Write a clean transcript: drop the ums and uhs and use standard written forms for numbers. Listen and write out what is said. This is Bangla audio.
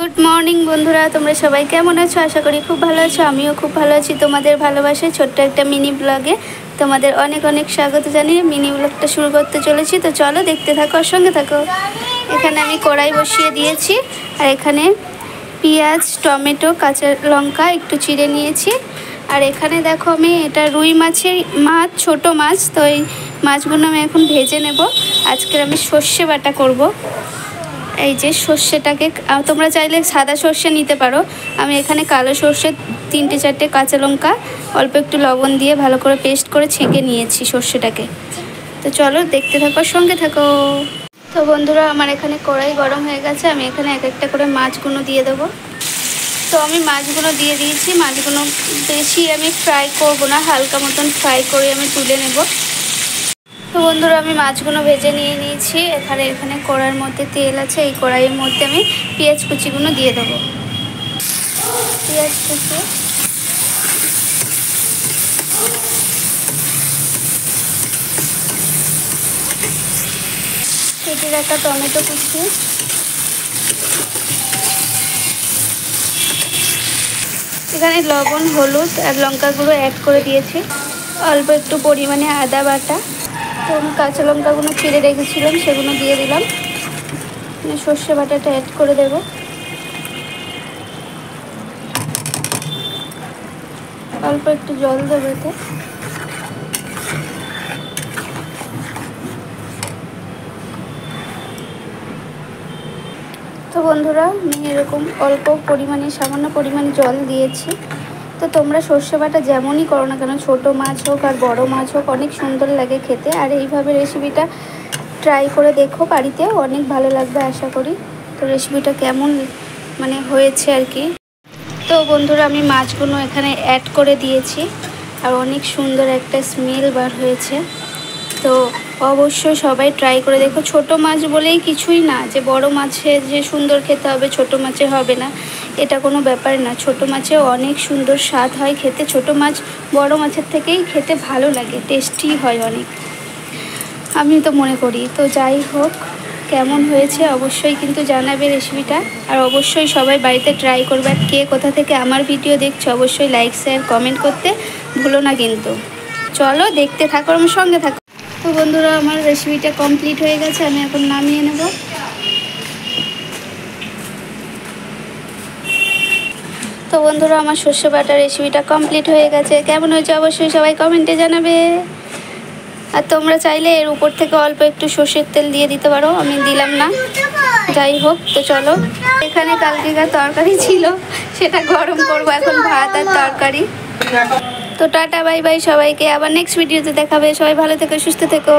গুড মর্নিং বন্ধুরা, তোমরা সবাই কেমন আছো? আশা করি খুব ভালো আছো। আমিও খুব ভালো আছি। তোমাদের ভালোবাসায় ছোট্ট একটা মিনি ব্লগে তোমাদের অনেক অনেক স্বাগত জানিয়ে মিনি ব্লগটা শুরু করতে চলেছি। তো চলো দেখতে থাকো আর সঙ্গে থাকো। এখানে আমি কড়াই বসিয়ে দিয়েছি আর এখানে পেঁয়াজ, টমেটো, কাঁচা লঙ্কা একটু চিড়ে নিয়েছি। আর এখানে দেখো আমি এটা রুই মাছের মাছ, ছোট মাছ। তো এই মাছগুলো আমি এখন ভেজে নেব। আজকের আমি সর্ষে বাটা করব। এই যে সর্ষেটাকে তোমরা চাইলে সাদা সর্ষে নিতে পারো। আমি এখানে কালো সর্ষে 3-4টে কাঁচা লঙ্কা অল্প একটু লবণ দিয়ে ভালো করে পেস্ট করে ছেঁকে নিয়েছি সর্ষেটাকে। তো চলো দেখতে থাকো, সঙ্গে থাকো। তো বন্ধুরা, আমার এখানে কড়াই গরম হয়ে গেছে। আমি এখানে এক একটা করে মাছগুলো দিয়ে দেবো। তো আমি মাছগুলো দিয়ে দিয়েছি। মাছগুলো বেশি আমি ফ্রাই করব না, হালকা মতন ফ্রাই করে আমি তুলে নেব। তো বন্ধুরা, আমি মাছগুলো ভেজে নিয়েছি। এখানে কড়াইয়ের মধ্যে তেল আছে। এই কড়াইয়ের মধ্যে আমি পেঁয়াজ কুচিগুলো দিয়ে দেবো। পেঁয়াজ কুচি, কেটে রাখা টমেটো কুচি, এখানে লবণ, হলুদ আর লঙ্কা গুঁড়ো অ্যাড করে দিয়েছি। অল্প একটু পরিমাণে আদা বাটা। তো আমি কাঁচা লঙ্কাগুলো ছিঁড়ে রেখেছিলাম, সেগুলো দিয়ে দিলাম। সর্ষে বাটাটা অ্যাড করে দেব। অল্প একটু জল দেবো এতে। তো বন্ধুরা, আমি এরকম অল্প পরিমাণে, সামান্য পরিমাণে জল দিয়েছি। তো তোমরা সর্ষে বাটা যেমনই করো না কেন, ছোটো মাছ হোক আর বড় মাছ হোক, অনেক সুন্দর লাগে খেতে। আর এইভাবে রেসিপিটা ট্রাই করে দেখো বাড়িতে, অনেক ভালো লাগবে আশা করি। তো রেসিপিটা কেমন হয়েছে আর কি। তো বন্ধুরা, আমি মাছগুলো এখানে অ্যাড করে দিয়েছি আর অনেক সুন্দর একটা স্মেল বার হয়েছে। তো অবশ্যই সবাই ট্রাই করে দেখো। ছোট মাছ বলেই কিছুই না যে বড় মাছের যে সুন্দর খেতে হবে, ছোট মাছে হবে না, এটা কোনো ব্যাপার না। ছোট মাছেও অনেক সুন্দর স্বাদ হয় খেতে। ছোট মাছ বড় মাছের থেকেই খেতে ভালো লাগে, টেস্টি হয় অনেক, আমি তো মনে করি। তো যাই হোক, কেমন হয়েছে অবশ্যই কিন্তু জানাবে রেসিপিটা। আর অবশ্যই সবাই বাড়িতে ট্রাই করবে। আর কে কোথা থেকে আমার ভিডিও দেখছো অবশ্যই লাইক, শেয়ার, কমেন্ট করতে ভুলো না কিন্তু। চলো দেখতে থাকো, আমার সঙ্গে থাকো। তো বন্ধুরা, আমার রেসিপিটা কমপ্লিট হয়ে গেছে। আমি এখন নামিয়ে নেব। তো বন্ধুরা, আমার সর্ষে বাটা রেসিপিটা কমপ্লিট হয়ে গেছে। কেমন হয়েছে অবশ্যই সবাই কমেন্টে জানাবে। আর তোমরা চাইলে এর উপর থেকে অল্প একটু সর্ষের তেল দিয়ে দিতে পারো, আমি দিলাম না। যাই হোক, তো চলো। এখানে কালকেকার তরকারি ছিল, সেটা গরম করবো এখন, ভাত আর তরকারি। তো টাটা, বাই বাই সবাইকে। আবার নেক্সট ভিডিওতে দেখাবে। সবাই ভালো থেকো, সুস্থ থেকো।